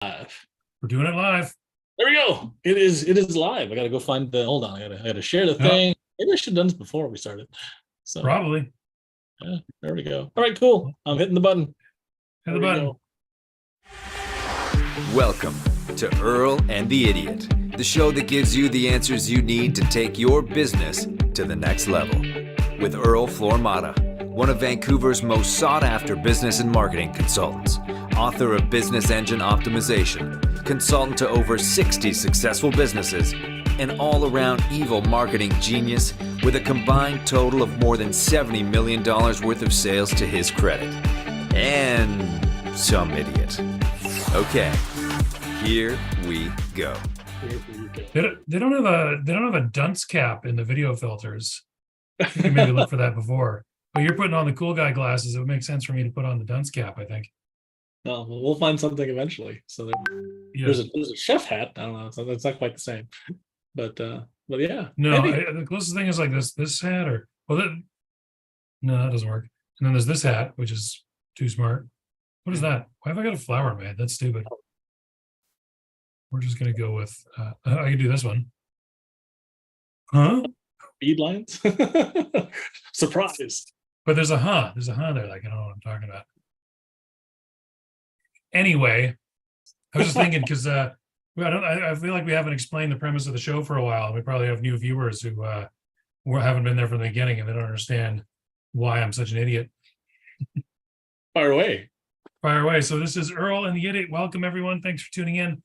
Live. We're doing it live. There we go. It is live. I gotta go find the hold on. I gotta share the thing. Maybe I should have done this before we started. So Probably. yeah, there we go. All right, cool. I'm hitting the button. Hit the button. Welcome to Earl and the Idiot, the show that gives you the answers you need to take your business to the next level. With Earl Flormata, one of Vancouver's most sought-after business and marketing consultants, author of Business Engine Optimization, consultant to over 60 successful businesses, an all-around evil marketing genius with a combined total of more than $70 million worth of sales to his credit. And some idiot. Okay, here we go. They don't have a dunce cap in the video filters. You can maybe look for that before. But you're putting on the cool guy glasses. It would make sense for me to put on the dunce cap, I think. No, we'll find something eventually. So there's a chef hat. I don't know. So that's not quite the same. But yeah. No, the closest thing is like this hat no, that doesn't work. And then there's this hat, which is too smart. What is that? Why have I got a flower made? That's stupid. We're just gonna go with I can do this one. Huh? Bead lines. Surprise. But there's a there, like I don't know what I'm talking about. Anyway, I was just thinking because I feel like we haven't explained the premise of the show for a while. We probably have new viewers who haven't been there from the beginning and they don't understand why I'm such an idiot. Fire away. So this is Earl and the Idiot. Welcome everyone. Thanks for tuning in.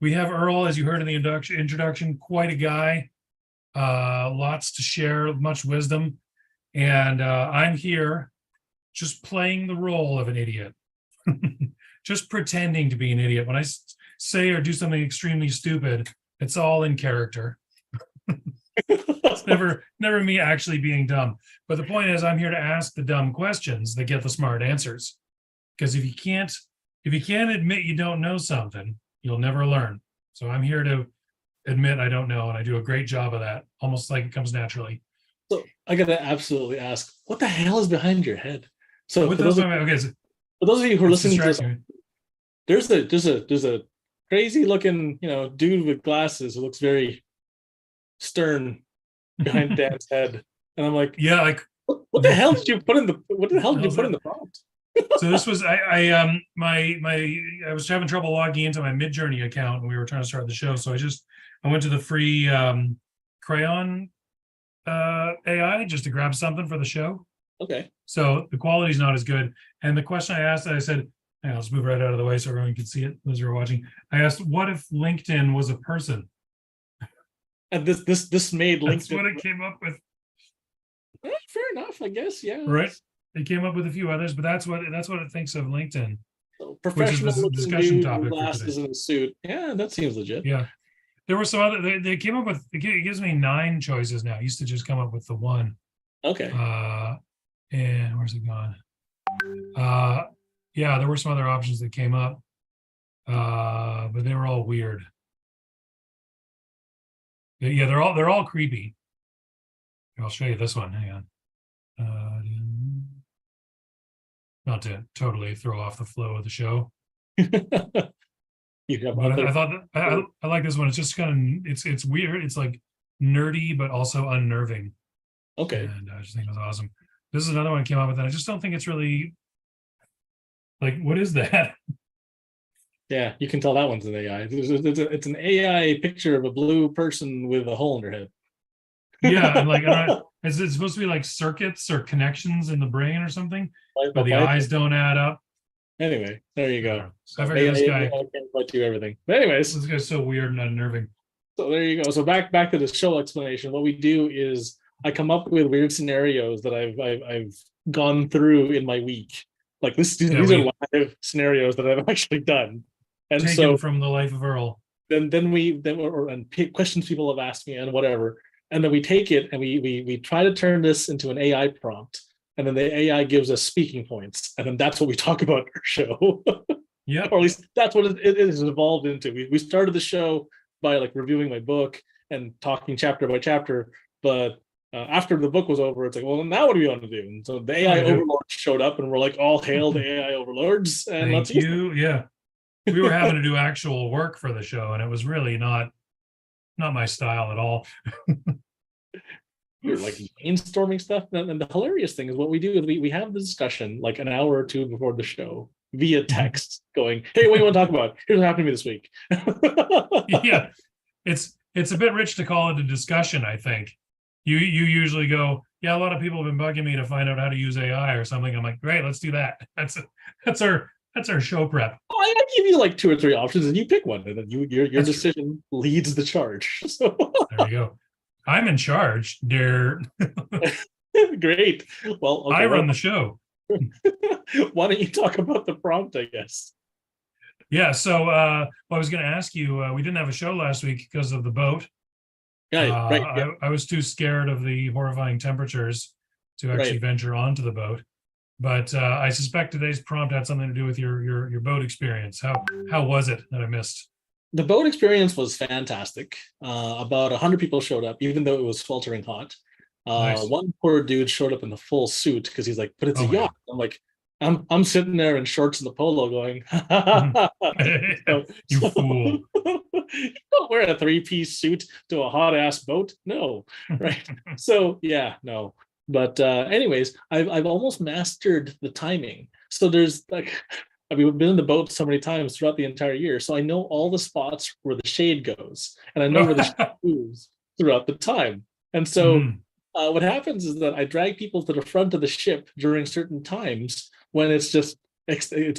We have Earl, as you heard in the introduction, quite a guy. Lots to share, much wisdom. And I'm here just playing the role of an idiot. Just pretending to be an idiot. When I say or do something extremely stupid, it's all in character. It's never me actually being dumb. But the point is, I'm here to ask the dumb questions that get the smart answers. Because if you can't admit you don't know something, you'll never learn. So I'm here to admit I don't know, and I do a great job of that, almost like it comes naturally. So I gotta absolutely ask, what the hell is behind your head? So for those of you who are listening to this, there's a crazy looking, dude with glasses who looks very stern behind Dan's head. And I'm like, yeah, like what the hell did you put in the prompt? So this was I was having trouble logging into my Midjourney account when we were trying to start the show. So I went to the free crayon AI just to grab something for the show. Okay. So the quality's not as good. And the question I asked, I said, let's move right out of the way so everyone can see it, those who are watching. I asked, what if LinkedIn was a person? And this made LinkedIn. That's what it came up with. Fair enough, I guess. Yeah. Right. It came up with a few others, but that's what it thinks of LinkedIn. So professional which is the discussion topic glasses and a suit. Yeah, that seems legit. Yeah. There were some other. They came up with. It gives me 9 choices now. It used to just come up with the one. Okay. And where's it gone? Yeah, there were some other options that came up, but they were all weird. Yeah, they're all creepy. I'll show you this one. Hang on. Not to totally throw off the flow of the show. But I thought I like this one. It's just kind of it's weird. It's like nerdy but also unnerving. Okay. And I just think it was awesome. This is another one I came up with, and I just don't think it's really like, what is that? Yeah, you can tell that one's an AI. It's an AI picture of a blue person with a hole in their head. Yeah, and like is it supposed to be like circuits or connections in the brain or something? But the eyes don't add up. Anyway, there you go. So I figured this guy can't quite do everything. But anyways, this guy's so weird and unnerving. So there you go. So back to the show explanation. What we do is I come up with weird scenarios that I've gone through in my week. Like these are live scenarios that I've actually done. And taken so from the life of Earl. Then questions people have asked me and whatever. And then we take it and we try to turn this into an AI prompt. And then the AI gives us speaking points. And then that's what we talk about in our show. Yeah. Or at least that's what it has evolved into. We started the show by like reviewing my book and talking chapter by chapter. But after the book was over, it's like, well, now what do we want to do? And so the AI overlords showed up and we're like, all hail the AI overlords. And Thank you. Yeah. we were having to do actual work for the show, and it was really not my style at all. We're like brainstorming stuff. And the hilarious thing is what we do is we have the discussion like an hour or two before the show via text going, hey, what do you want to talk about? Here's what happened to me this week. Yeah. It's a bit rich to call it a discussion, I think. You usually go, yeah, a lot of people have been bugging me to find out how to use AI or something. I'm like, great, let's do that. That's our show prep. Oh, I give you like 2 or 3 options and you pick one, and then your decision leads the charge. So there you go. I'm in charge, dear. Great. Well, okay, I run the show. Why don't you talk about the prompt, I guess? Yeah, so I was going to ask you, we didn't have a show last week because of the boat. Yeah, right. Yeah. I was too scared of the horrifying temperatures to actually venture onto the boat. But I suspect today's prompt had something to do with your boat experience. How was it that I missed? The boat experience was fantastic. About 100 people showed up, even though it was sweltering hot. Nice. One poor dude showed up in the full suit because he's like, but it's a Oh, yacht. I'm like, I'm sitting there in shorts and the polo going, You fool. You don't wear a 3-piece suit to a hot ass boat. No, right? So yeah, no. But anyways, I've almost mastered the timing. So there's like, I mean, we've been in the boat so many times throughout the entire year. So I know all the spots where the shade goes, and I know where the shade moves throughout the time. And so what happens is that I drag people to the front of the ship during certain times when it's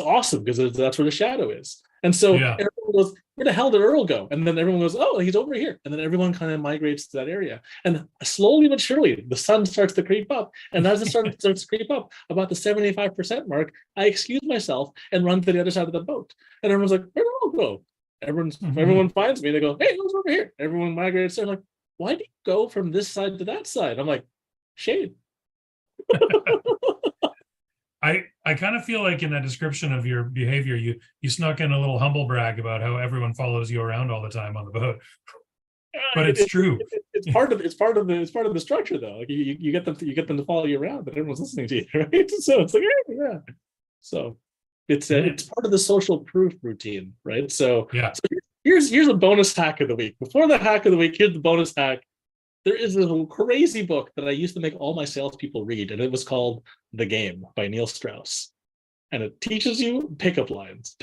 awesome because that's where the shadow is. And so everyone goes, where the hell did Earl go? And then everyone goes, oh, he's over here. And then everyone kind of migrates to that area. And slowly but surely, the sun starts to creep up. And as the sun starts to creep up, about the 75% mark, I excuse myself and run to the other side of the boat. And everyone's like, where did Earl go? Everyone finds me. They go, hey, who's over here? Everyone migrates. They're like, why do you go from this side to that side? I'm like, shade. I kind of feel like in that description of your behavior, you snuck in a little humble brag about how everyone follows you around all the time on the boat. But it's true. It's part of the structure though. Like you get them to follow you around, but everyone's listening to you, right? So it's like yeah. So it's part of the social proof routine, right? So yeah. So here's a bonus hack of the week. Before the hack of the week, here's the bonus hack. There is a crazy book that I used to make all my salespeople read, and it was called The Game by Neil Strauss. And it teaches you pickup lines,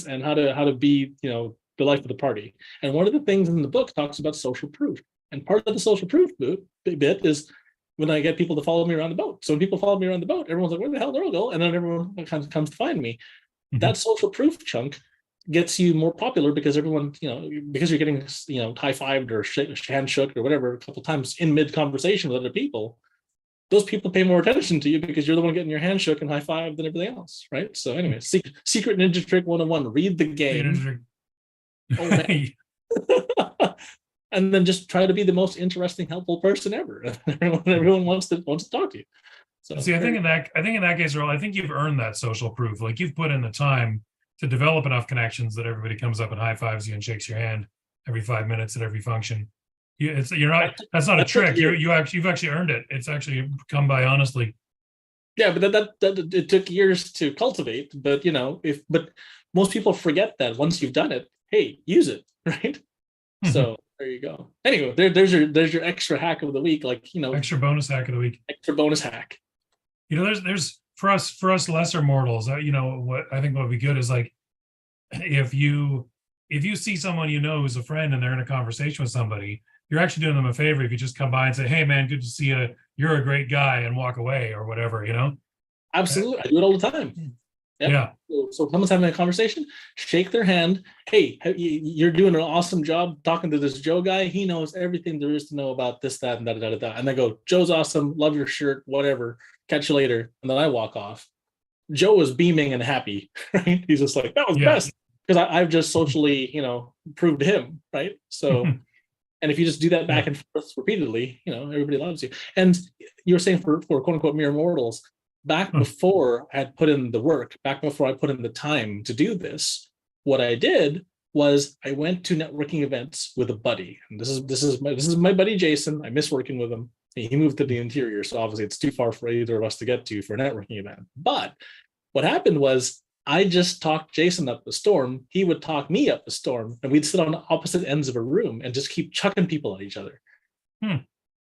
and how to be, the life of the party. And one of the things in the book talks about social proof. And part of the social proof bit is when I get people to follow me around the boat. So when people follow me around the boat, everyone's like, where the hell did Earl go? And then everyone comes to find me. Mm-hmm. That social proof chunk gets you more popular because everyone, because you're getting, high-fived or hand-shook or whatever a couple times in mid-conversation with other people, those people pay more attention to you because you're the one getting your hand shook and high-fived than everything else, right? So anyway, secret ninja trick 101, read the game. Oh, man. And then just try to be the most interesting, helpful person ever. Everyone wants to talk to you. So see, I think in that case, Earl, I think you've earned that social proof. Like you've put in the time to develop enough connections that everybody comes up and high fives you and shakes your hand every 5 minutes at every function. That's not a trick. You've actually earned it. It's actually come by honestly. Yeah, but that it took years to cultivate. But but most people forget that once you've done it, hey, use it, right? Mm-hmm. So there you go. Anyway, there's your extra hack of the week, extra bonus hack of the week. Extra bonus hack. There's for us lesser mortals. What I think would be good is like if you see someone who's a friend and they're in a conversation with somebody, you're actually doing them a favor if you just come by and say, hey man, good to see you, you're a great guy, and walk away or whatever, Absolutely. I do it all the time. Yep. Yeah. So someone's having a conversation, shake their hand. Hey, you're doing an awesome job talking to this Joe guy. He knows everything there is to know about this, that, and da. And they go, Joe's awesome. Love your shirt, whatever. Catch you later. And then I walk off. Joe was beaming and happy, right? He's just like, that was best. Because I've just socially, proved him, right? So, and if you just do that back and forth repeatedly, everybody loves you. And you were saying for quote unquote mere mortals, back before I had put in the work, back before I put in the time to do this, what I did was I went to networking events with a buddy. And this is my buddy Jason. I miss working with him. He moved to the interior, so obviously it's too far for either of us to get to for a networking event. But what happened was I just talked Jason up the storm. He would talk me up the storm, and we'd sit on opposite ends of a room and just keep chucking people at each other. Hmm.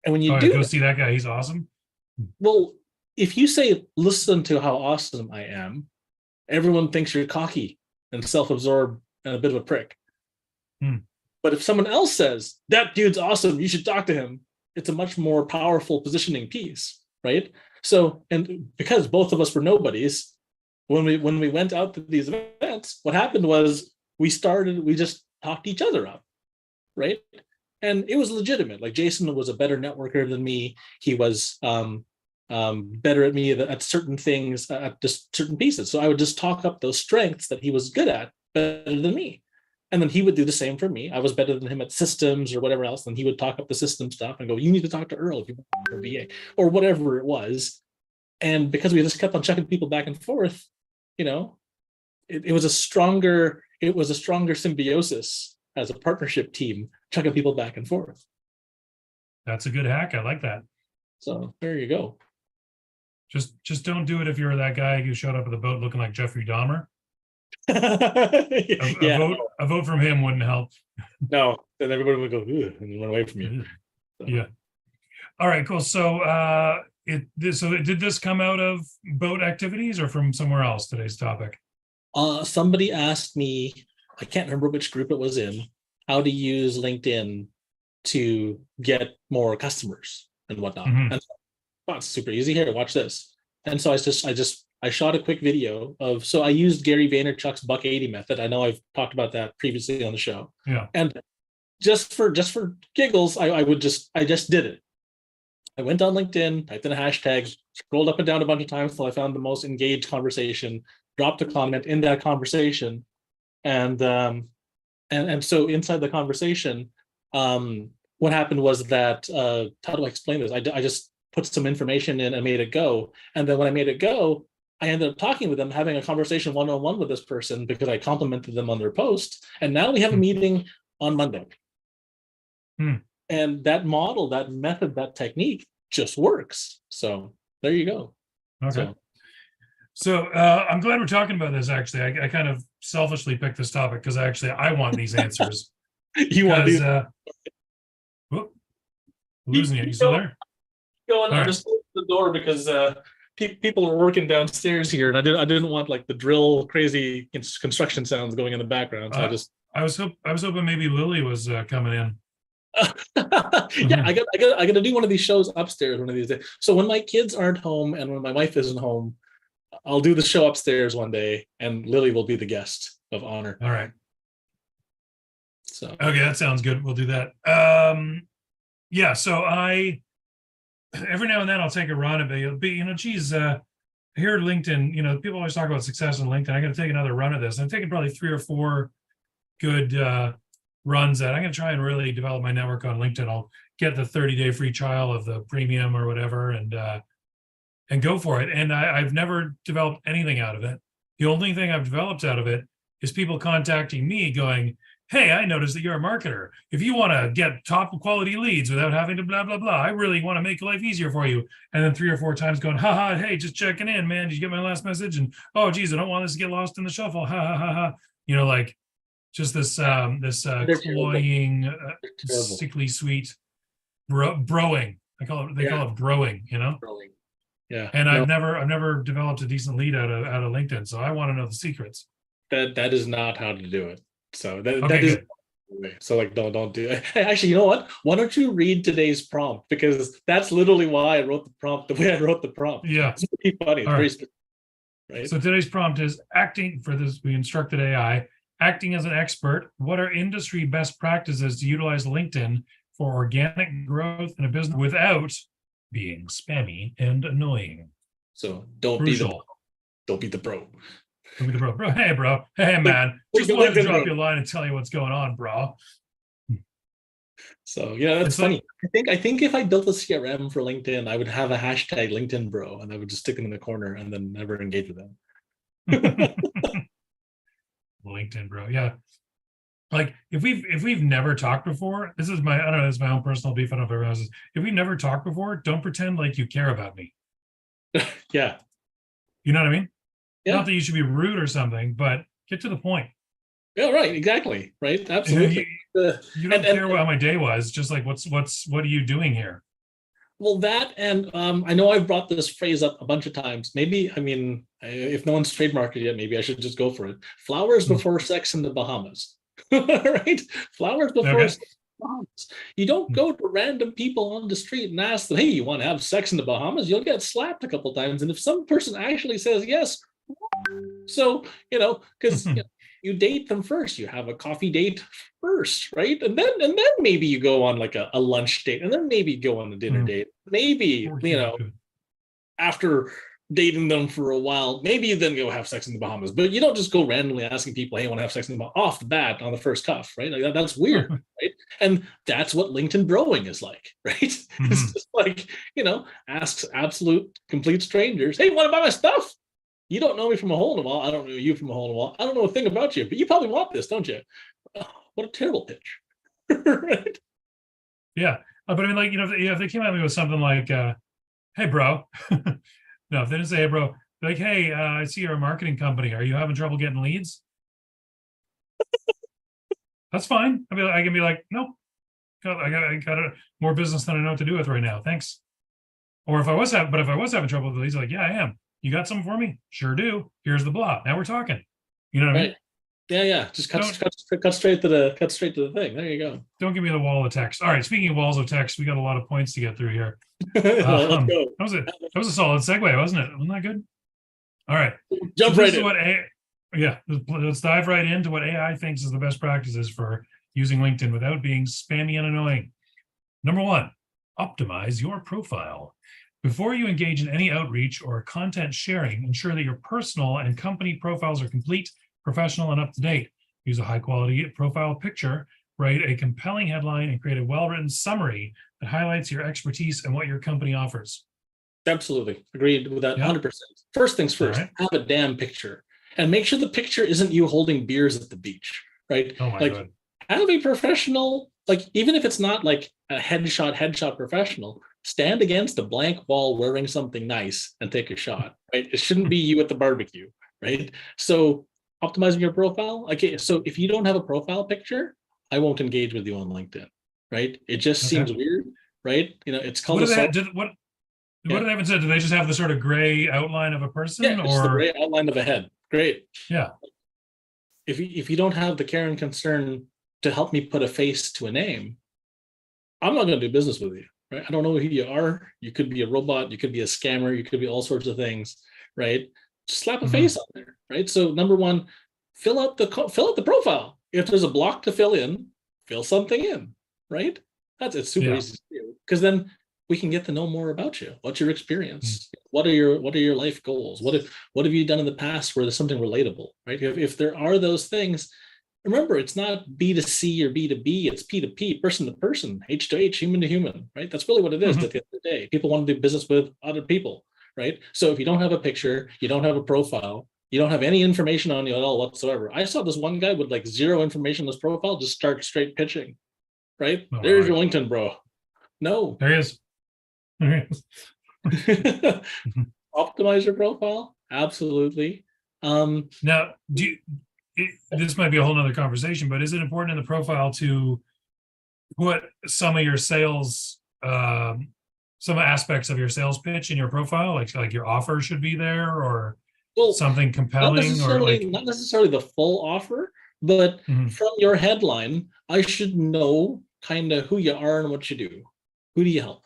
And when you Oh, do, go see that guy. He's awesome. well, if you say, listen to how awesome I am, everyone thinks you're cocky and self-absorbed and a bit of a prick. Hmm. But if someone else says, that dude's awesome, you should talk to him, it's a much more powerful positioning piece, right? So, and because both of us were nobodies, when we went out to these events, what happened was we just talked each other up, right? And it was legitimate. Like Jason was a better networker than me. He was better at me at certain things, at just certain pieces. So I would just talk up those strengths that he was good at better than me. And then he would do the same for me. I was better than him at systems or whatever else. And he would talk up the system stuff and go, you need to talk to Earl if you want to VA or whatever it was. And because we just kept on checking people back and forth, you know, it was a stronger symbiosis as a partnership team, chucking people back and forth. That's a good hack. I like that. So there you go. Just don't do it if you're that guy who showed up at the boat looking like Jeffrey Dahmer. A vote from him wouldn't help. No, then everybody would go and run away from you. So. Yeah. All right, cool. So did this come out of boat activities or from somewhere else, today's topic? Somebody asked me, I can't remember which group it was in, how to use LinkedIn to get more customers and whatnot. Mm-hmm. And oh, it's super easy. Here, watch this. And so I shot a quick video of, so I used Gary Vaynerchuk's buck 80 method. I know I've talked about that previously on the show. Yeah. And just for giggles, I just did it. I went on LinkedIn, typed in a hashtag, scrolled up and down a bunch of times until I found the most engaged conversation, dropped a comment in that conversation. And so inside the conversation, what happened was that, how do I explain this? I just put some information in and made it go. And then when I made it go, I ended up talking with them, having a conversation one-on-one with this person because I complimented them on their post. And now we have a meeting on Monday. And that model, that method, that technique just works. So there you go. Okay. So I'm glad we're talking about this. Actually, I kind of selfishly picked this topic because I want these answers. You want these? Losing it. You still there? Going. I just closed the door because people are working downstairs here, and I didn't want like the drill crazy construction sounds going in the background. So I was hoping maybe Lily was coming in. Yeah, I got to do one of these shows upstairs one of these days. So when my kids aren't home and when my wife isn't home, I'll do the show upstairs one day, and Lily will be the guest of honor. All right. So okay, that sounds good. We'll do that. Yeah. So every now and then I'll take a run at it. But geez, here at LinkedIn, people always talk about success on LinkedIn. I'm going to take another run at this. I'm taking probably 3 or 4 good runs at. I'm going to try and really develop my network on LinkedIn. I'll get the 30-day free trial of the premium or whatever, and go for it. And I've never developed anything out of it. The only thing I've developed out of it is people contacting me going, hey, I noticed that you're a marketer. If you want to get top quality leads without having to blah, blah, blah, I really want to make life easier for you. And then 3 or 4 times going, haha, hey, just checking in, man. Did you get my last message? And, oh, geez, I don't want this to get lost in the shuffle. Ha, ha, ha, ha. Like just this cloying, sickly sweet broing. They call it broing, Broing. Yeah. And I've never developed a decent lead out of LinkedIn. So I want to know the secrets. That is not how to do it. So that okay, is good. So like don't do it. Hey, actually, you know what? Why don't you read today's prompt? Because that's literally why I wrote the prompt the way I wrote the prompt. Yeah. It's pretty funny. It's very specific, right? So today's prompt is acting for this. We instructed AI, acting as an expert. What are industry best practices to utilize LinkedIn for organic growth in a business without being spammy and annoying? So don't be the bro. Don't be the bro. Hey, bro. Hey, man. Just wanted to drop you a line and tell you what's going on, bro. So yeah, that's funny. I think if I built a CRM for LinkedIn, I would have a hashtag LinkedIn bro, and I would just stick them in the corner and then never engage with them. LinkedIn bro, yeah. Like if we've never talked before, this is my own personal beef. I don't know if everyone else's. If we've never talked before, don't pretend like you care about me. Yeah. You know what I mean? Not that you should be rude or something, but get to the point. Yeah, right. Exactly. Right. You, Absolutely. you don't care how my day was. Just like, what are you doing here? Well, that, and I know I've brought this phrase up a bunch of times. Maybe, I mean, if no one's trademarked it yet, maybe I should just go for it. Flowers before sex in the Bahamas, right? Flowers before sex in the Bahamas. You don't go to random people on the street and ask them, "Hey, you want to have sex in the Bahamas?" You'll get slapped a couple times, and if some person actually says yes, so because you date them first. You have a coffee date first, right? And then maybe you go on like a lunch date, and then maybe you go on a dinner date. Maybe, after dating them for a while, maybe you then go have sex in the Bahamas. But you don't just go randomly asking people, "Hey, I want to have sex in the Bahamas," off the bat on the first cuff, right? Like that's weird, right? And that's what LinkedIn broing is like, right? It's just like, asks absolute complete strangers, "Hey, want to buy my stuff? You don't know me from a hole in the wall. I don't know you from a hole in the wall. I don't know a thing about you, but you probably want this, don't you?" Oh, what a terrible pitch. Right? Yeah. But I mean, like, if they came at me with something like, "Hey, bro." No, if they didn't say, "Hey, bro," like, "Hey, I see you're a marketing company. Are you having trouble getting leads?" That's fine. I mean, I can be like, "No, I got more business than I know what to do with right now. Thanks." Or if I was having trouble with leads, like, "Yeah, I am. You got something for me?" "Sure do. Here's the blah. Now we're talking." You know what I mean? Yeah. Just cut straight to the thing. There you go. Don't give me the wall of text. All right. Speaking of walls of text, we got a lot of points to get through here. Let's go. That was a solid segue, wasn't it? Wasn't that good? All right. Jump right in. Let's dive right into what AI thinks is the best practices for using LinkedIn without being spammy and annoying. Number 1, optimize your profile. Before you engage in any outreach or content sharing, ensure that your personal and company profiles are complete, professional, and up to date. Use a high quality profile picture, write a compelling headline, and create a well-written summary that highlights your expertise and what your company offers. Absolutely. Agreed with that 100%. First things first, have a damn picture. And make sure the picture isn't you holding beers at the beach, right? Oh my God. Have a professional, like, even if it's not like a headshot professional, stand against a blank wall wearing something nice and take a shot, right? It shouldn't be you at the barbecue, right? So optimizing your profile. Okay, so if you don't have a profile picture, I won't engage with you on LinkedIn, right? It just seems weird, right? It's called what do they have instead? Do they just have the sort of gray outline of a person? Yeah, just the gray outline of a head. Great. Yeah. If you don't have the care and concern to help me put a face to a name, I'm not going to do business with you, right? I don't know who you are. You could be a robot. You could be a scammer. You could be all sorts of things, right? Just slap a face on there, right? So number 1, fill out the profile. If there's a block to fill in, fill something in, right? It's super easy to do, because then we can get to know more about you. What's your experience? What are your life goals? What have you done in the past where there's something relatable, right? If there are those things, remember, it's not B2C or B2B, it's P2P, person to person, H to H, human to human, right? That's really what it is at the end of the day. People want to do business with other people, right? So if you don't have a picture, you don't have a profile, you don't have any information on you at all whatsoever. I saw this one guy with like zero information on his profile, just start straight pitching, right? There's your LinkedIn, bro. No. There he is. Optimize your profile. Absolutely. Now, this might be a whole nother conversation, but is it important in the profile to put some of your sales, some aspects of your sales pitch in your profile, like your offer should be there, or something compelling, not necessarily the full offer, but from your headline, I should know kind of who you are and what you do. Who do you help,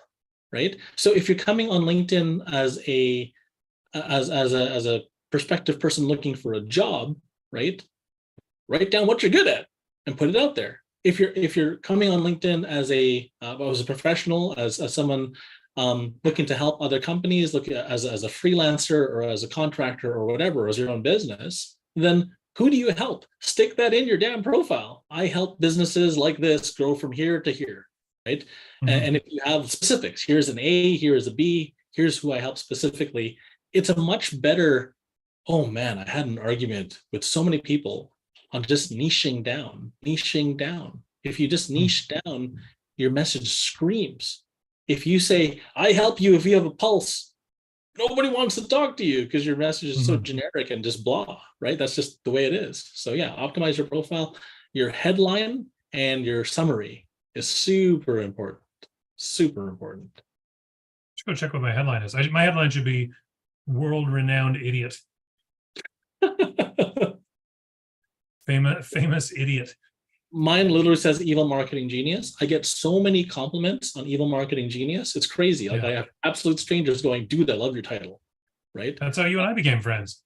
right? So if you're coming on LinkedIn as a prospective person looking for a job, right? Write down what you're good at and put it out there. If you're coming on LinkedIn as a professional, as someone looking to help other companies, look as a freelancer or as a contractor or whatever, as your own business, then who do you help? Stick that in your damn profile. I help businesses like this grow from here to here, right? And if you have specifics, here's an A, here's a B, here's who I help specifically, it's a much better, oh man, I had an argument with so many people on just niching down. If you just niche down, your message screams. If you say, I help you if you have a pulse, nobody wants to talk to you because your message is so Mhm. generic and just blah, right? That's just the way it is. So yeah, optimize your profile. Your headline and your summary is super important. Super important. Let's go check what my headline is. My headline should be "World-Renowned Idiot," famous idiot. Mine literally says evil marketing genius. I get so many compliments on evil marketing genius. It's crazy. Like Yeah. I have absolute strangers going, dude, I love your title. Right. That's how you and I became friends.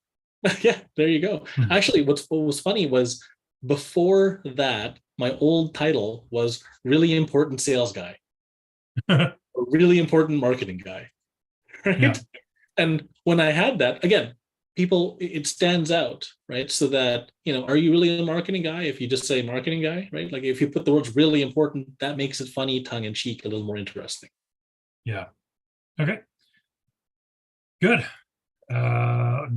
Yeah, there you go. Hmm. Actually, what was funny was before that, my old title was really important sales guy, or really important marketing guy. Right. Yeah. And when I had that, again, people, it stands out, right? So that, are you really a marketing guy? If you just say marketing guy, right? Like if you put the words really important, that makes it funny, tongue in cheek, a little more interesting. Yeah. Okay. Good.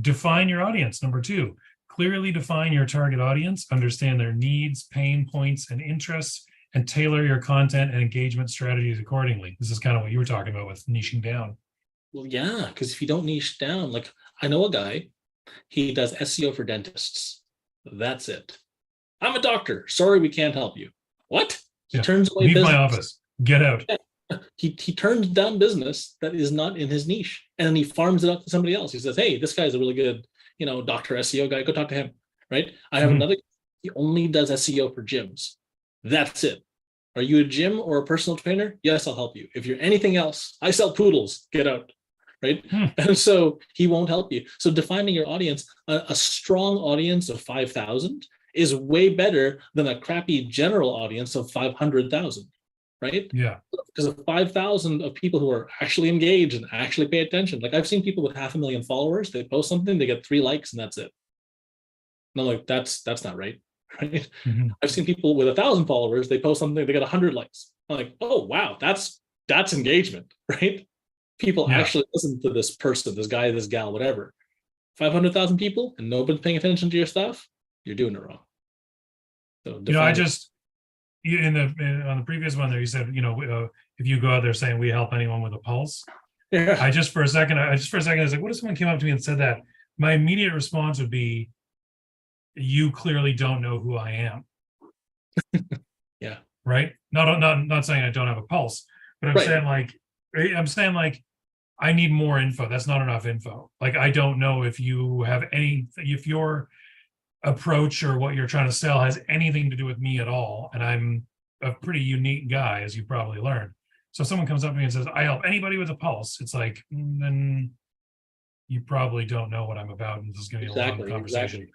Define your audience. Number 2, clearly define your target audience, understand their needs, pain points, and interests, and tailor your content and engagement strategies accordingly. This is kind of what you were talking about with niching down. Well, yeah, because if you don't niche down, like I know a guy, he does SEO for dentists. That's it. I'm a doctor. Sorry, we can't help you. What? He Yeah. turns away Leave business. my office. Get out. He turns down business that is not in his niche, and then he farms it out to somebody else. He says, "Hey, this guy's a really good, doctor SEO guy. Go talk to him." Right? I have another. He only does SEO for gyms. That's it. Are you a gym or a personal trainer? Yes, I'll help you. If you're anything else, I sell poodles. Get out. Right? And so he won't help you. So defining your audience, a strong audience of 5,000 is way better than a crappy general audience of 500,000. Right? Yeah. Because of 5,000 of people who are actually engaged and actually pay attention. Like I've seen people with 500,000 followers, they post something, they get 3 likes and that's it. And I'm like, that's not right. Right. Mm-hmm. I've seen people with 1,000 followers, they post something, they get 100 likes. I'm like, oh wow, that's engagement, right? People actually listen to this person, this guy, this gal, whatever. 500,000 people and nobody's paying attention to your stuff, you're doing it wrong. So on the previous one there, you said, if you go out there saying we help anyone with a pulse. Yeah. I just for a second, I was like, what if someone came up to me and said that? My immediate response would be, you clearly don't know who I am. Yeah. Right. Not saying I don't have a pulse, but I'm saying like, I need more info. That's not enough info. Like, I don't know if you have if your approach or what you're trying to sell has anything to do with me at all. And I'm a pretty unique guy, as you probably learned. So if someone comes up to me and says, I help anybody with a pulse, it's like, then you probably don't know what I'm about. And this is going to be a long conversation. Exactly.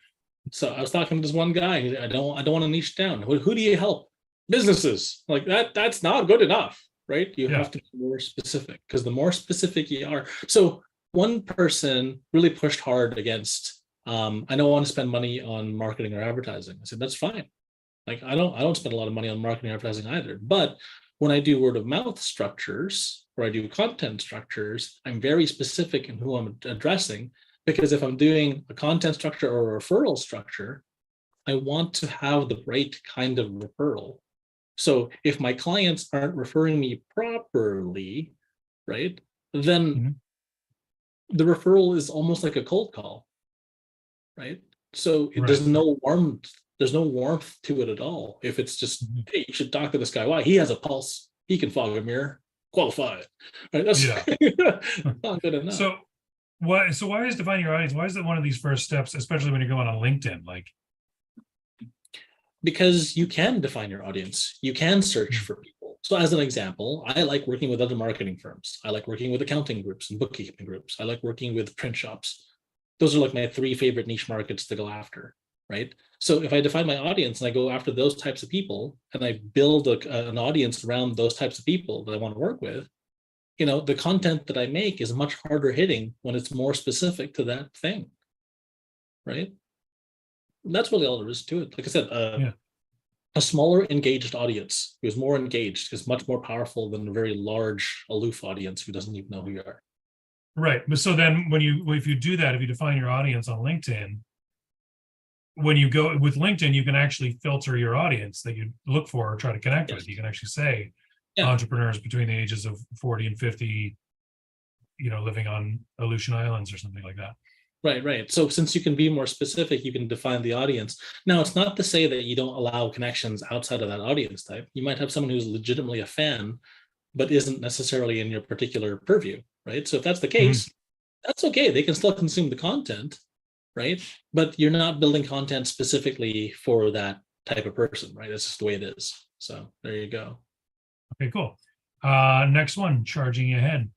So I was talking to this one guy. I don't want to niche down. Who do you help? Businesses. Like that's not good enough, right? You have to be more specific, because the more specific you are. So one person really pushed hard against, I don't want to spend money on marketing or advertising. I said, that's fine. Like I don't spend a lot of money on marketing or advertising either. But when I do word of mouth structures or I do content structures, I'm very specific in who I'm addressing. Because if I'm doing a content structure or a referral structure, I want to have the right kind of referral. So if my clients aren't referring me properly, right, then the referral is almost like a cold call, right? So there's no warmth. There's no warmth to it at all. If it's just, hey, you should talk to this guy. Why? He has a pulse. He can fog a mirror. Qualify. Right? That's not good enough. So why is defining your audience? Why is that one of these first steps, especially when you're going on LinkedIn? Like, because you can define your audience. You can search for people. So as an example, I like working with other marketing firms. I like working with accounting groups and bookkeeping groups. I like working with print shops. Those are like my 3 favorite niche markets to go after, right? So if I define my audience and I go after those types of people and I build an audience around those types of people that I want to work with, the content that I make is much harder hitting when it's more specific to that thing, right? And that's really all there is to it. Like I said, a smaller engaged audience who is more engaged is much more powerful than a very large aloof audience who doesn't even know who you are. Right. But so then if you do that, if you define your audience on LinkedIn, when you go with LinkedIn, you can actually filter your audience that you look for or try to connect with. You can actually say entrepreneurs between the ages of 40 and 50, living on Aleutian Islands or something like that. Right. So since you can be more specific, you can define the audience. Now, it's not to say that you don't allow connections outside of that audience type. You might have someone who's legitimately a fan, but isn't necessarily in your particular purview, right? So if that's the case, that's okay. They can still consume the content, right? But you're not building content specifically for that type of person, right? That's just the way it is. So there you go. Okay, cool. Next one, charging ahead.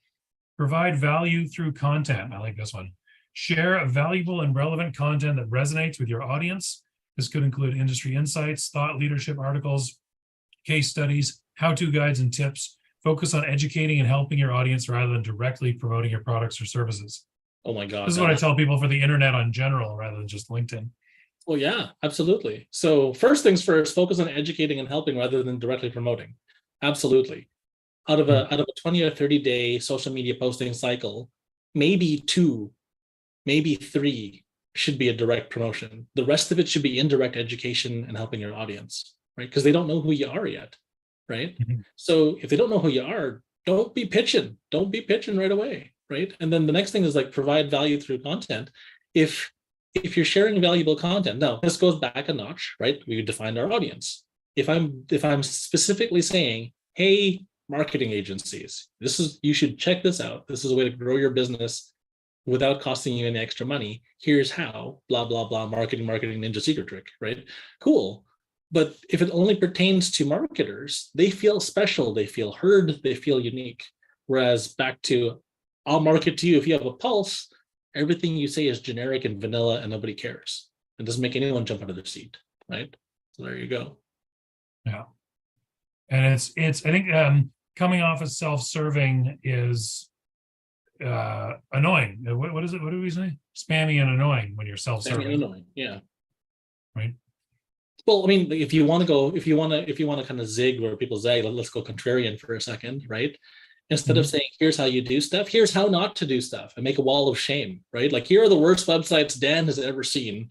Provide value through content. I like this one. Share valuable and relevant content that resonates with your audience. This could include industry insights, thought leadership articles, case studies, how-to guides, and tips. Focus on educating and helping your audience rather than directly promoting your products or services. Oh my God. This is what I tell people for the internet on general rather than just LinkedIn. Well, yeah, absolutely. So first things first, focus on educating and helping rather than directly promoting. Absolutely. Out of a 20 or 30 day social media posting cycle, maybe 2, maybe 3 should be a direct promotion. The rest of it should be indirect education and helping your audience, right? Because they don't know who you are yet, right? So if they don't know who you are, don't be pitching. Don't be pitching right away, right? And then the next thing is like provide value through content. If you're sharing valuable content, now this goes back a notch, right? We defined our audience. If I'm specifically saying, hey, marketing agencies, you should check this out. This is a way to grow your business without costing you any extra money. Here's how, blah, blah, blah, marketing ninja secret trick, right? Cool. But if it only pertains to marketers, they feel special, they feel heard, they feel unique. Whereas back to, I'll market to you if you have a pulse, everything you say is generic and vanilla and nobody cares. It doesn't make anyone jump out of their seat, right? So there you go. Yeah. And it's I think coming off as self-serving is annoying. What is it? What do we say? Spammy and annoying when you're self-serving. Spammy and annoying, yeah. Right. Well, I mean, if you want to kind of zig where people zag, let's go contrarian for a second, right? Instead of saying, here's how you do stuff, here's how not to do stuff, and make a wall of shame, right? Like, here are the worst websites Dan has ever seen,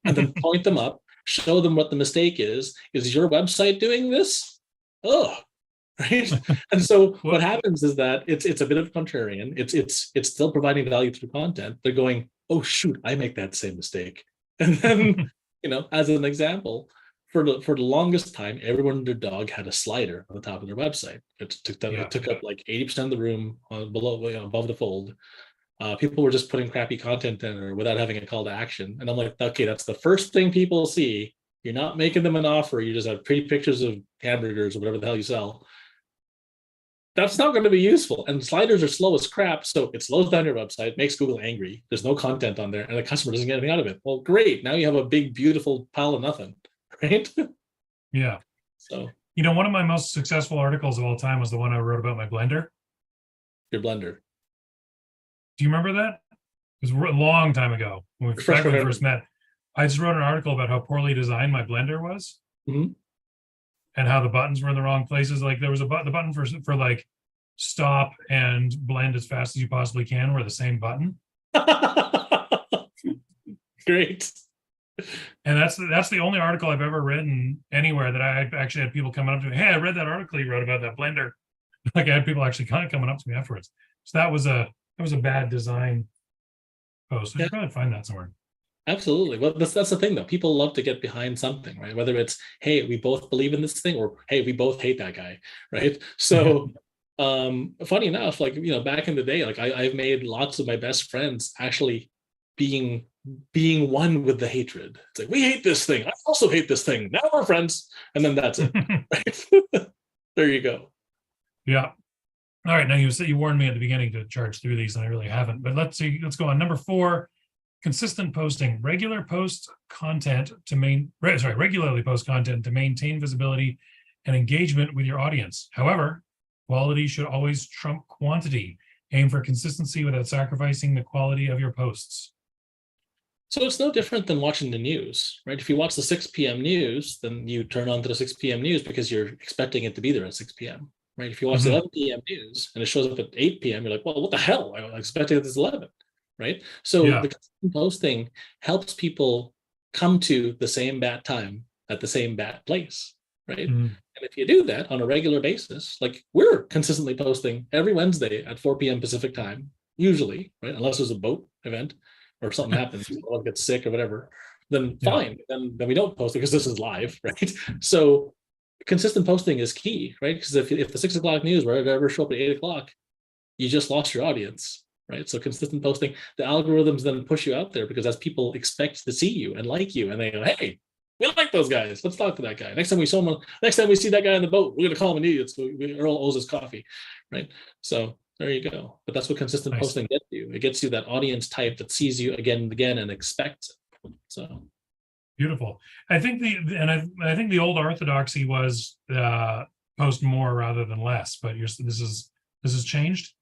and then point them up, show them what the mistake is. Is your website doing this? Oh, right. And so what happens is that it's a bit of contrarian. It's still providing value through content. They're going, oh shoot, I make that same mistake. And then, as an example, for the longest time, everyone and their dog had a slider on the top of their website. It took up like 80% of the room below, above the fold. People were just putting crappy content in there without having a call to action. And I'm like, okay, that's the first thing people see. You're not making them an offer. You just have pretty pictures of hamburgers or whatever the hell you sell. That's not going to be useful. And sliders are slow as crap. So it slows down your website, makes Google angry. There's no content on there and the customer doesn't get anything out of it. Well, great. Now you have a big, beautiful pile of nothing, right? Yeah. So, one of my most successful articles of all time was the one I wrote about my blender. Your blender. Do you remember that? It was a long time ago when we first met. I just wrote an article about how poorly designed my blender was. Mm-hmm. And how the buttons were in the wrong places. Like there was the button for like stop and blend as fast as you possibly can were the same button. Great. And that's the only article I've ever written anywhere that I actually had people coming up to me. Hey, I read that article you wrote about that blender. Like I had people actually kind of coming up to me afterwards. So that was a bad design post. I should probably find that somewhere. Absolutely. Well, that's the thing, though. People love to get behind something, right? Whether it's, hey, we both believe in this thing, or hey, we both hate that guy, right? So, funny enough, like back in the day, like I've made lots of my best friends actually being one with the hatred. It's like, we hate this thing. I also hate this thing. Now we're friends, and then that's it. Right? There you go. Yeah. All right. Now you warned me at the beginning to charge through these, and I really haven't. But let's go on. Number 4. Consistent posting. Regularly post content to maintain visibility and engagement with your audience. However, quality should always trump quantity. Aim for consistency without sacrificing the quality of your posts. So it's no different than watching the news, right? If you watch the 6 p.m. news, then you turn on to the 6 p.m. news because you're expecting it to be there at 6 p.m., right? If you watch the 11 p.m. news and it shows up at 8 p.m., you're like, well, what the hell? I expected it at 11. Right. So the consistent posting helps people come to the same bat time at the same bat place. Right. And if you do that on a regular basis, like we're consistently posting every Wednesday at 4 p.m. Pacific time, usually, right? Unless there's a boat event or something happens, someone gets sick or whatever, then Yeah. fine. Then we don't post it because this is live, right? So consistent posting is key, right? Because if the 6 o'clock news were to ever show up at 8 o'clock, you just lost your audience, right? So consistent posting, the algorithms then push you out there because as people expect to see you and like you, and they go, hey, we like those guys. Let's talk to that guy. Next time we see that guy in the boat, we're gonna call him an idiot. So Earl owes us coffee, right? So there you go. But that's what consistent Nice. posting gets you. It gets you that audience type that sees you again and again and expects it. So Beautiful. I think I think the old orthodoxy was post more rather than less, but this is changed.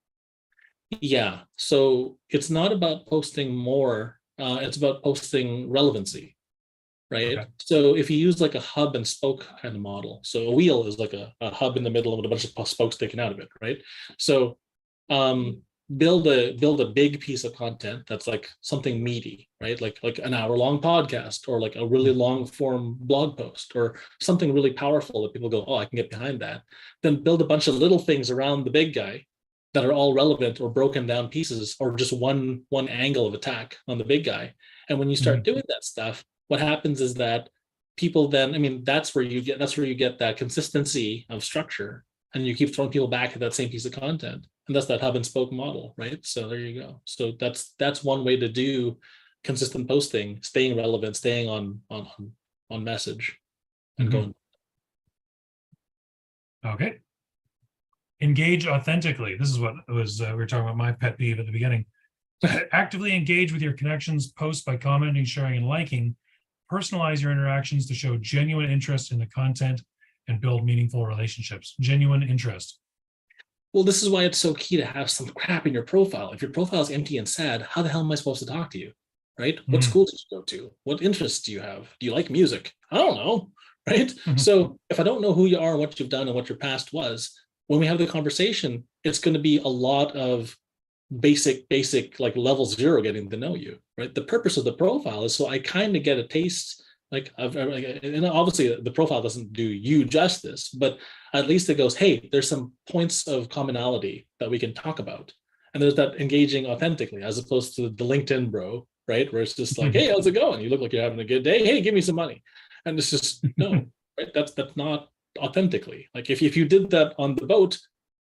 yeah, so it's not about posting more. It's about posting relevancy, right? Okay. So if you use like a hub and spoke kind of model, so a wheel is like a hub in the middle with a bunch of spokes sticking out of it, right? So build a big piece of content that's like something meaty, right? Like an hour-long podcast or like a really long form blog post or something really powerful that people go, oh, I can get behind that. Then build a bunch of little things around the big guy that are all relevant or broken down pieces or just one angle of attack on the big guy. And when you start doing that stuff, what happens is that people then, I mean, that's where you get that consistency of structure, and you keep throwing people back at that same piece of content. And that's that hub and spoke model, right? So there you go. So that's one way to do consistent posting, staying relevant, staying on message, and going. Okay. Engage authentically. This is what it was. We were talking about my pet peeve at the beginning. Actively engage with your connections, post by commenting, sharing, and liking. Personalize your interactions to show genuine interest in the content and build meaningful relationships. Genuine interest. Well, this is why it's so key to have some crap in your profile. If your profile is empty and sad, how the hell am I supposed to talk to you? Right? What school did you go to? What interests do you have? Do you like music? I don't know. Right? So if I don't know who you are, what you've done, and what your past was, when we have the conversation, it's going to be a lot of basic like level 0 getting to know you, right? The purpose of the profile is so I kind of get a taste, and obviously the profile doesn't do you justice, but at least it goes, hey, there's some points of commonality that we can talk about. And there's that engaging authentically, as opposed to the LinkedIn bro, right? Where it's just like, hey, how's it going? You look like you're having a good day. Hey, give me some money. And it's just, no, right? That's not authentically. Like if you did that on the boat,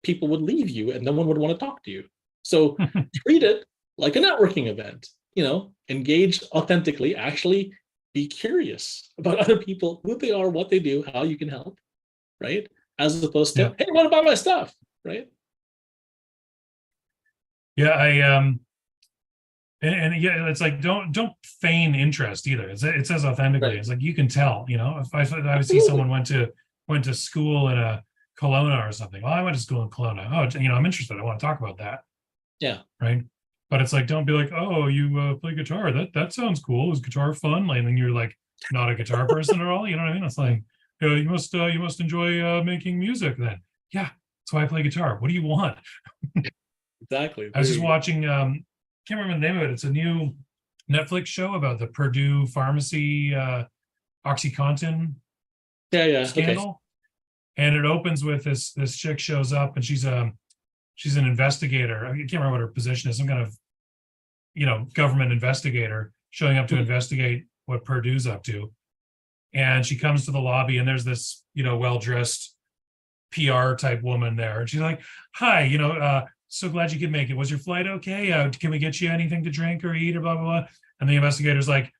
people would leave you and no one would want to talk to you. So treat it like a networking event, engage authentically, actually be curious about other people, who they are, what they do, how you can help, right? As opposed to, hey, what about my stuff, right? Yeah, and yeah, it's like don't feign interest either. It says authentically. Right. It's like you can tell. If I would see someone went to school in a Kelowna or something. Well, I went to school in Kelowna. Oh, I'm interested. I want to talk about that. Yeah. Right. But it's like, don't be like, oh, you play guitar. That sounds cool. Is guitar fun? Like, and then you're like not a guitar person at all. You know what I mean? It's like, you must enjoy making music then. Yeah, that's why I play guitar. What do you want? Exactly. I was just watching. Can't remember the name of it. It's a new Netflix show about the Purdue pharmacy OxyContin scandal. Okay. And it opens with this chick shows up and she's an investigator. I can't remember what her position is, some kind of government investigator showing up to investigate what Purdue's up to. And she comes to the lobby and there's this well-dressed PR type woman there. And she's like, hi, so glad you could make it. Was your flight okay? Can we get you anything to drink or eat or blah, blah, blah? And the investigator's like,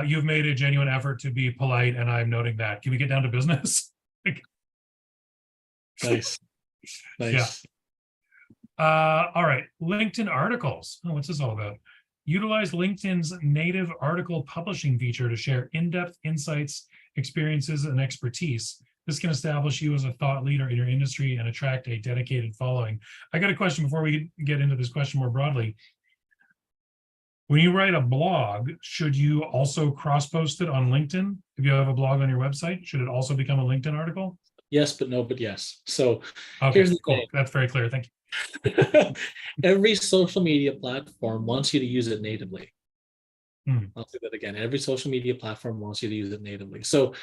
you've made a genuine effort to be polite and I'm noting that. Can we get down to business? Nice. Yeah. All right. LinkedIn articles. Oh, what's this all about? Utilize LinkedIn's native article publishing feature to share in-depth insights, experiences, and expertise. This can establish you as a thought leader in your industry and attract a dedicated following. I got a question before we get into this question more broadly. When you write a blog, should you also cross-post it on LinkedIn? If you have a blog on your website, should it also become a LinkedIn article? Yes, but no, but yes. So okay, here's the thing. That's very clear. Thank you. Every social media platform wants you to use it natively. I'll say that again. Every social media platform wants you to use it natively. So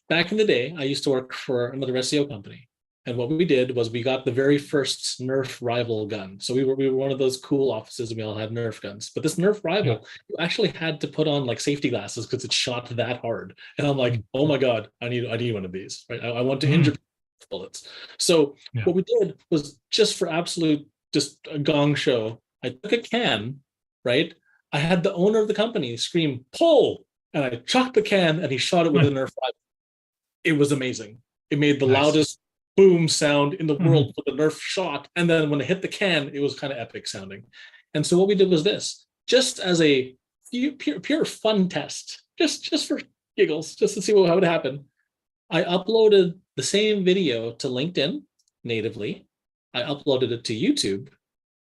back in the day, I used to work for another SEO company. And what we did was we got the very first Nerf rival gun. So we were one of those cool offices, and we all had Nerf guns. But this Nerf rival, you actually had to put on like safety glasses because it shot that hard. And I'm like, oh my god, I need one of these. Right? I want to injure bullets. So what we did was just for absolute just a gong show. I took a can, right? I had the owner of the company scream "pull," and I chucked the can, and he shot it with a Nerf rifle. It was amazing. It made the loudest boom sound in the world for the Nerf shot, and then when it hit the can, it was kind of epic sounding. And so what we did was this, just as a pure fun test, just for giggles, just to see how it would happen. I uploaded the same video to LinkedIn natively. I uploaded it to YouTube,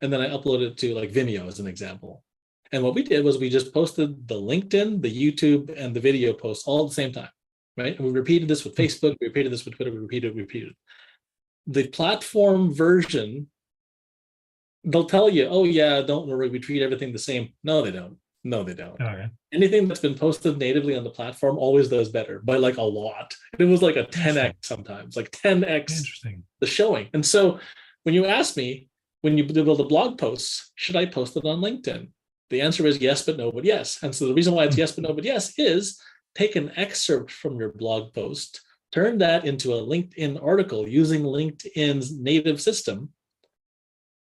and then I uploaded it to like Vimeo as an example. And what we did was we just posted the LinkedIn, the YouTube, and the video posts all at the same time, right? And we repeated this with Facebook, we repeated this with Twitter, we repeated. The platform version, they'll tell you, oh yeah, don't worry, we treat everything the same. No, they don't. Okay. Anything that's been posted natively on the platform always does better by like a lot. It was like a 10x sometimes, like 10x the showing. And so when you ask me, when you build a blog post, should I post it on LinkedIn? The answer is yes, but no, but yes. And so the reason why it's yes, but no, but yes is take an excerpt from your blog post, turn that into a LinkedIn article using LinkedIn's native system.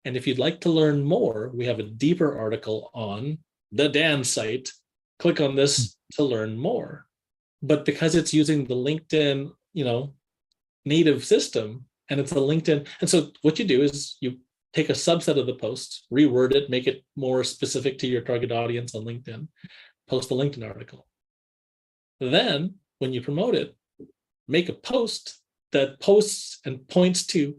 And if you'd like to learn more, we have a deeper article on the Dan site. Click on this to learn more. But because it's using the LinkedIn, native system, and it's a LinkedIn, and so what you do is you take a subset of the post, reword it, make it more specific to your target audience on LinkedIn, post a LinkedIn article. Then when you promote it, make a post that posts and points to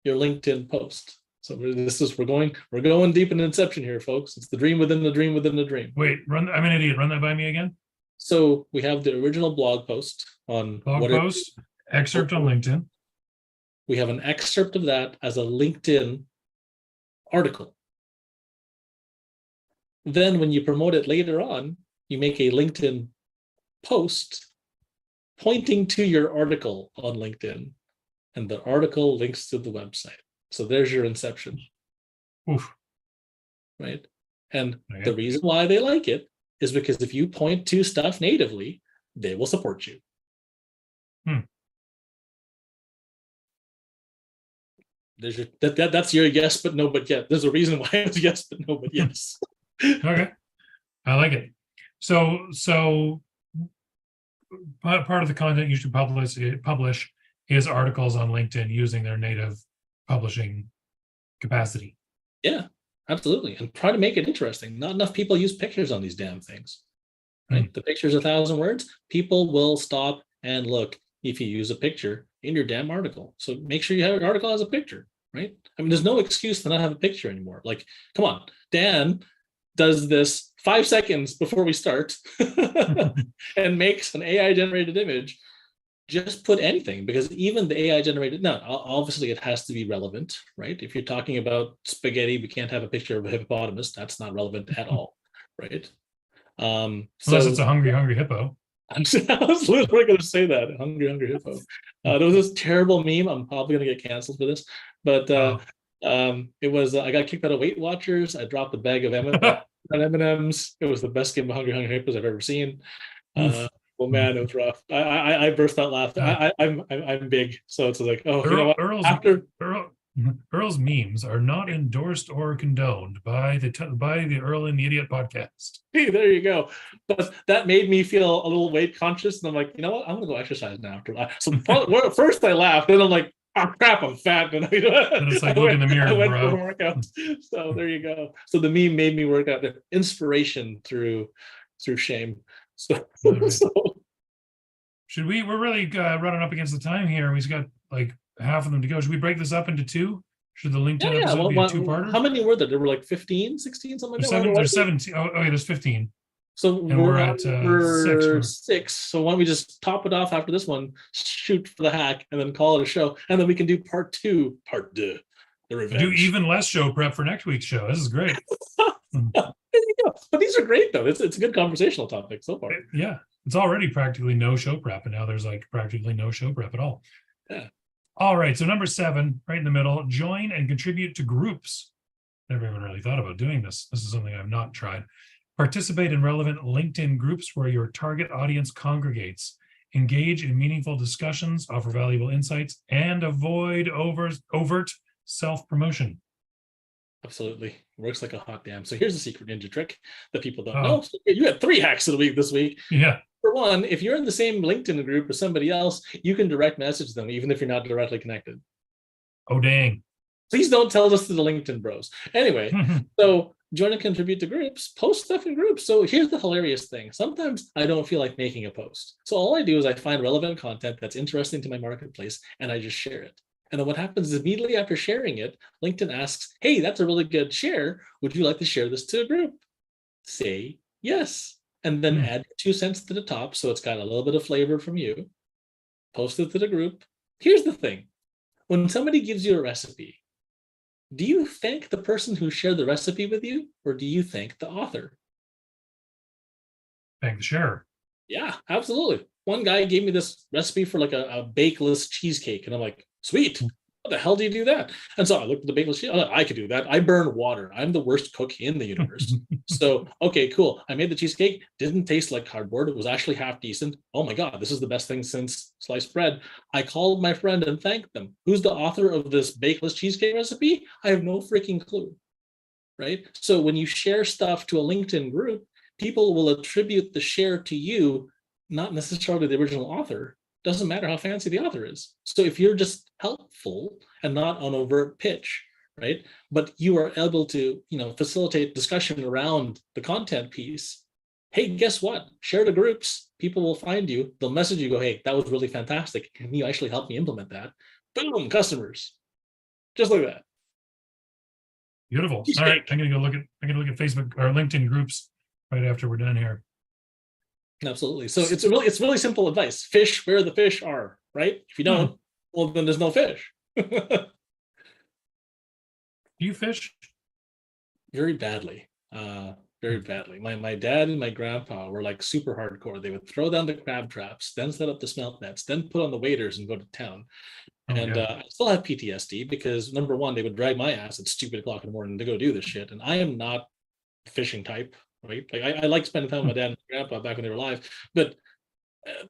your LinkedIn post. So we're going deep in Inception here, folks. It's the dream within the dream within the dream. Wait, I'm an idiot. Run that by me again. So we have the original blog post on excerpt on LinkedIn. We have an excerpt of that as a LinkedIn article. Then when you promote it later on, you make a LinkedIn post pointing to your article on LinkedIn, and the article links to the website. So there's your inception. Oof. Right? And the reason why they like it is because if you point to stuff natively, they will support you. There's your that's your yes, but no, but yet. There's a reason why it's yes, but no, but yes. Okay. I like it. So part of the content you should publish is articles on LinkedIn using their native publishing capacity. Yeah, absolutely. And try to make it interesting. Not enough people use pictures on these damn things. Right? The picture's 1,000 words. People will stop and look if you use a picture in your damn article. So make sure you have an article as a picture, right? I mean, there's no excuse to not have a picture anymore. Like, come on, Dan does this 5 seconds before we start and makes an AI generated image. Just put anything, because even the AI generated, now obviously it has to be relevant, right? If you're talking about spaghetti, we can't have a picture of a hippopotamus. That's not relevant at all, right? Unless it's a hungry hippo. I was literally going to say that, hungry hippo. There was this terrible meme. I'm probably going to get canceled for this, but it was I got kicked out of Weight Watchers. I dropped a bag of M&Ms. It was the best game of hungry hippos I've ever seen. Well, man, it was rough. I burst out laughing. I'm big, so it's like, oh, you know what? Earl's memes are not endorsed or condoned by the Earl and the Idiot podcast. Hey, there you go. But that made me feel a little weight conscious, and I'm like, you know what? I'm gonna go exercise now. So first I laughed, then I'm like, oh crap, I'm fat. And it's like, look in the mirror, I went bro. for a workout. So there you go. So the meme made me work out. The inspiration through shame. So, should we're really running up against the time here. We've got like half of them to go. Should we break this up into two? Should the LinkedIn episode be a two-parter? How many were there? There were like 15, 16, something like that. There's 17. Oh, yeah, there's 15. So we're at 6. So why don't we just top it off after this one, shoot for the hack, and then call it a show, and then we can do part 2, the revenge. Do even less show prep for next week's show. This is great. But these are great though. It's a good conversational topic so far. Yeah, it's already practically no show prep, and now there's like practically no show prep at all. Yeah. All right, so number 7, right in the middle, join and contribute to groups. Never even really thought about doing this. This is something I've not tried. Participate in relevant LinkedIn groups where your target audience congregates. Engage in meaningful discussions, offer valuable insights, and avoid overt self-promotion. Absolutely. Works like a hot damn. So here's a secret ninja trick that people don't Oh. know. So you had 3 hacks of the week this week. Yeah. For one, if you're in the same LinkedIn group with somebody else, you can direct message them, even if you're not directly connected. Oh, dang. Please don't tell this to the LinkedIn bros. Anyway, so join and contribute to groups, post stuff in groups. So here's the hilarious thing. Sometimes I don't feel like making a post. So all I do is I find relevant content that's interesting to my marketplace and I just share it. And then what happens is immediately after sharing it, LinkedIn asks, hey, that's a really good share. Would you like to share this to a group? Say yes. And then add 2 cents to the top. So it's got a little bit of flavor from you. Post it to the group. Here's the thing. When somebody gives you a recipe, do you thank the person who shared the recipe with you, or do you thank the author? Thank the sharer. Yeah, absolutely. One guy gave me this recipe for like a bakeless cheesecake, and I'm like, sweet. What the hell do you do that? And so I looked at the bakeless cheesecake. I'm like, I could do that. I burn water. I'm the worst cook in the universe. So, okay, cool. I made the cheesecake. Didn't taste like cardboard. It was actually half decent. Oh my God, this is the best thing since sliced bread. I called my friend and thanked them. Who's the author of this bakeless cheesecake recipe? I have no freaking clue. Right? So when you share stuff to a LinkedIn group, people will attribute the share to you, not necessarily the original author. Doesn't matter how fancy the author is. So if you're just helpful and not an overt pitch, right? But you are able to, facilitate discussion around the content piece. Hey, guess what? Share to groups. People will find you. They'll message you, go, hey, that was really fantastic. Can you actually help me implement that? Boom, customers. Just like that. Beautiful. All right, I'm gonna look at Facebook or LinkedIn groups right after we're done here. Absolutely. So it's really simple advice. Fish where the fish are, right? If you don't, well, then there's no fish. Do you fish? Very badly. Very badly. My dad and my grandpa were like super hardcore. They would throw down the crab traps, then set up the smelt nets, then put on the waders and go to town. I still have PTSD because number one, they would drag my ass at stupid o'clock in the morning to go do this shit. And I am not a fishing type, right? Like I like spending time with my dad and grandpa back when they were alive, but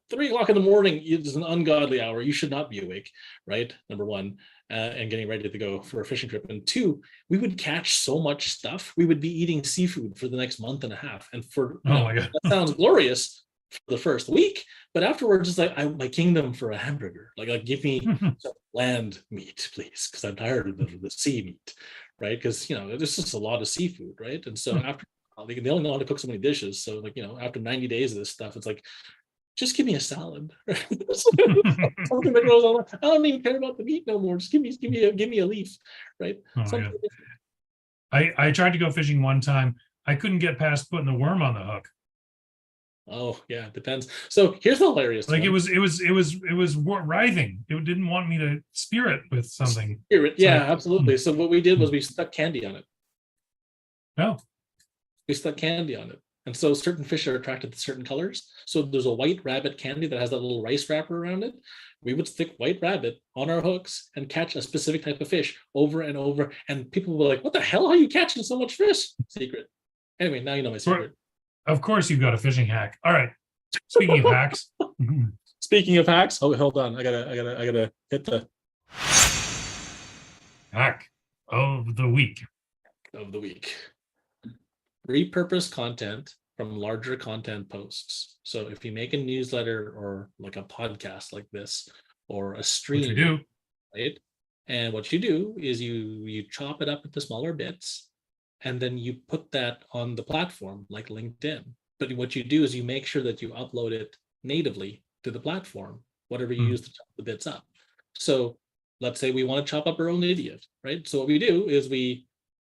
3 o'clock in the morning is an ungodly hour. You should not be awake, right? Number one, and getting ready to go for a fishing trip. And 2, we would catch so much stuff. We would be eating seafood for the next month and a half. And my God, that sounds glorious for the first week, but afterwards, it's like my kingdom for a hamburger. Like give me some land meat, please, because I'm tired of the sea meat, right? Because there's just a lot of seafood, right? And so after they only know how to cook so many dishes. So after 90 days of this stuff, it's like, just give me a salad. Something that goes on. I don't even care about the meat no more. Just give me a leaf, right? I tried to go fishing one time. I couldn't get past putting the worm on the hook. Oh yeah, it depends. So here's the hilarious. Like one. it was writhing. It didn't want me to spear it with something. Yeah, absolutely. So what we did was we stuck candy on it. Oh. We stuck candy on it. And so certain fish are attracted to certain colors. So there's a white rabbit candy that has that little rice wrapper around it. We would stick white rabbit on our hooks and catch a specific type of fish over and over. And people were like, what the hell are you catching so much fish? Secret. Anyway, now you know my secret. Of course you've got a fishing hack. All right. Speaking of hacks. Speaking of hacks, hold on. I gotta hit the hack of the week. Repurpose content from larger content posts. So if you make a newsletter or like a podcast like this or a stream, which we do, right? And what you do is you chop it up into smaller bits, and then you put that on the platform like LinkedIn. But what you do is you make sure that you upload it natively to the platform, whatever you use to chop the bits up. So let's say we want to chop up our own idiot, right? So what we do is we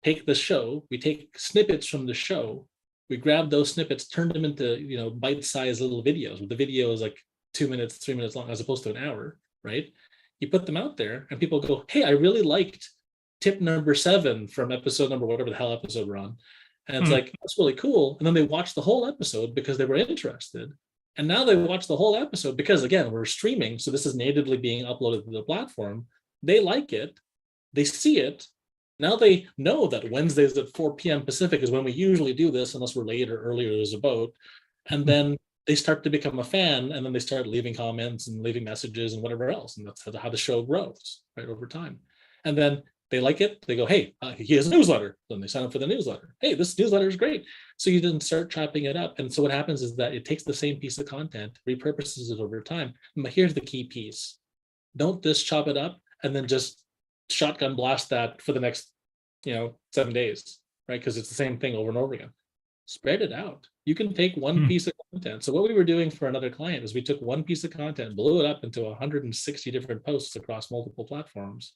take the show, we take snippets from the show, we grab those snippets, turn them into bite-sized little videos. The video is like 2 minutes, 3 minutes long, as opposed to an hour, right? You put them out there, and people go, "Hey, I really liked tip number 7 from episode number whatever the hell episode we're on," and it's like, that's really cool. And then they watch the whole episode because they were interested, And now they watch the whole episode because, again, we're streaming. So this is natively being uploaded to the platform. They like it. They see it. Now they know that Wednesdays at 4 p.m. Pacific is when we usually do this, unless we're late or earlier there's a boat. And then they start to become a fan, and then they start leaving comments and leaving messages and whatever else. And that's how the show grows, right, over time. And then they like it. They go, hey, he has a newsletter. Then they sign up for the newsletter. Hey, this newsletter is great. So you then start chopping it up. And so what happens is that it takes the same piece of content, repurposes it over time. But here's the key piece. Don't just chop it up and then just shotgun blast that for the next, 7 days, right? Because it's the same thing over and over again. Spread it out. You can take one piece of content. So what we were doing for another client is we took one piece of content, blew it up into 160 different posts across multiple platforms.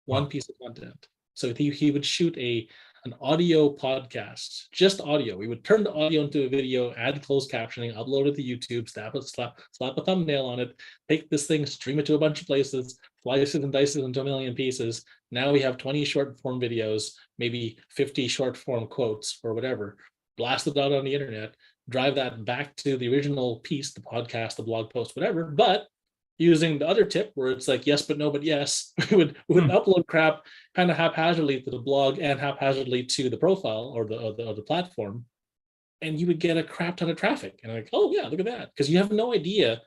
One piece of content. So he would shoot an audio podcast, just audio. We would turn the audio into a video, add closed captioning, upload it to YouTube, slap a thumbnail on it, take this thing, stream it to a bunch of places, slice it and dice it into a million pieces. Now we have 20 short form videos, maybe 50 short form quotes or whatever, blast it out on the internet, drive that back to the original piece, the podcast, the blog post, whatever, but using the other tip where it's like yes but no but yes, we would upload crap kind of haphazardly to the blog and haphazardly to the profile or the platform, and you would get a crap ton of traffic. And like, oh yeah, look at that, because you have no idea.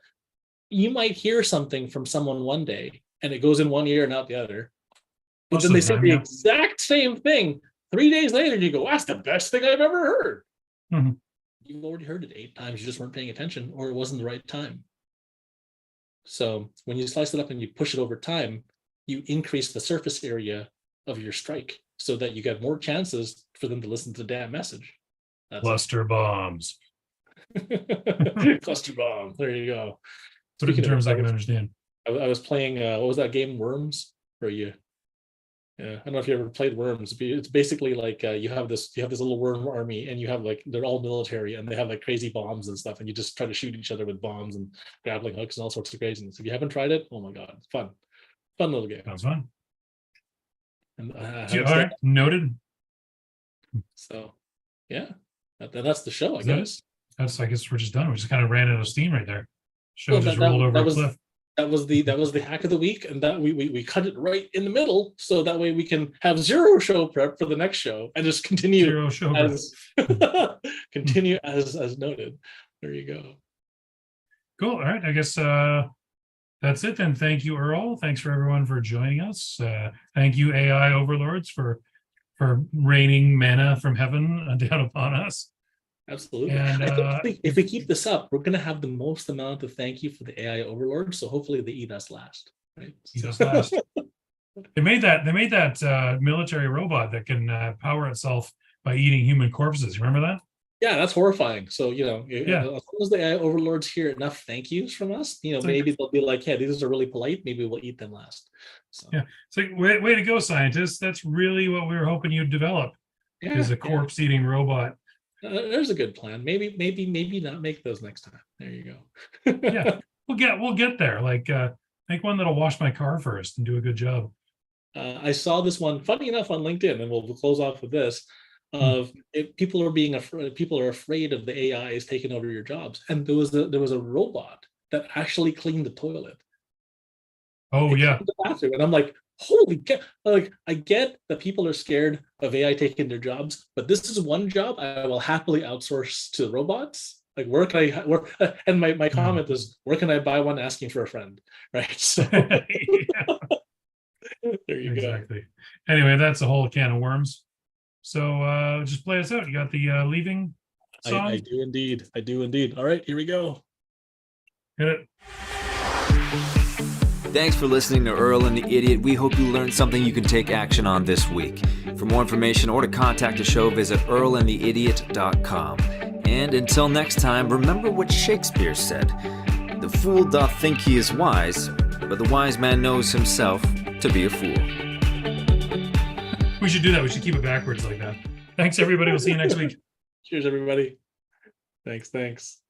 You might hear something from someone one day and it goes in one ear and out the other, but then they say the exact same thing 3 days later. And you go, that's the best thing I've ever heard. Mm-hmm. You've already heard it 8 times. You just weren't paying attention, or it wasn't the right time. So when you slice it up and you push it over time, you increase the surface area of your strike so that you get more chances for them to listen to the damn message. Cluster bombs. Cluster bomb. There you go. Put it in terms I can understand. I was playing, what was that game, Worms? I don't know if you ever played Worms. It's basically like you have this little worm army, and you have they're all military, and they have crazy bombs and stuff, and you just try to shoot each other with bombs and grappling hooks and all sorts of craziness. If you haven't tried it, oh my god, it's fun little game. Sounds fun. And all right, noted. So yeah, that's the show, I guess. I guess we're just done. We just kind of ran out of steam right there. Show just rolled over a cliff. That was the hack of the week, and that we cut it right in the middle, so that way we can have zero show prep for the next show and just continue continue as noted. There you go. Cool. All right. I guess that's it then. Thank you, Earl. Thanks for everyone for joining us. Thank you, AI overlords, for raining manna from heaven down upon us. Absolutely. And I think if we keep this up, we're going to have the most amount of thank you for the AI overlords. So hopefully they eat us last. Right? Eat us last. They made that military robot that can power itself by eating human corpses. Remember that? Yeah, that's horrifying. So, as long as the AI overlords hear enough thank yous from us, maybe they'll be like, yeah, these are really polite. Maybe we'll eat them last. So. Yeah. It's like, way to go, scientists. That's really what we were hoping you'd develop, is a corpse-eating robot. There's a good plan. Maybe not make those next time. There you go. Yeah, we'll get there. Make one that'll wash my car first and do a good job. I saw this one, funny enough, on LinkedIn, and we'll close off with this. If people are afraid of the AIs taking over your jobs, and there was a robot that actually cleaned the toilet. Oh yeah. The bathroom, and I'm like, holy cow! I get that people are scared of AI taking their jobs, but this is one job I will happily outsource to robots. Where can I work? And my comment is, where can I buy one? Asking for a friend, right? So there you go. Anyway, that's a whole can of worms. So just play us out. You got the leaving song? I do indeed. All right, here we go. Hit it. Thanks for listening to Earl and the Idiot. We hope you learned something you can take action on this week. For more information or to contact the show, visit earlandtheidiot.com. And until next time, remember what Shakespeare said. The fool doth think he is wise, but the wise man knows himself to be a fool. We should do that. We should keep it backwards like that. Thanks, everybody. We'll see you next week. Cheers, everybody. Thanks.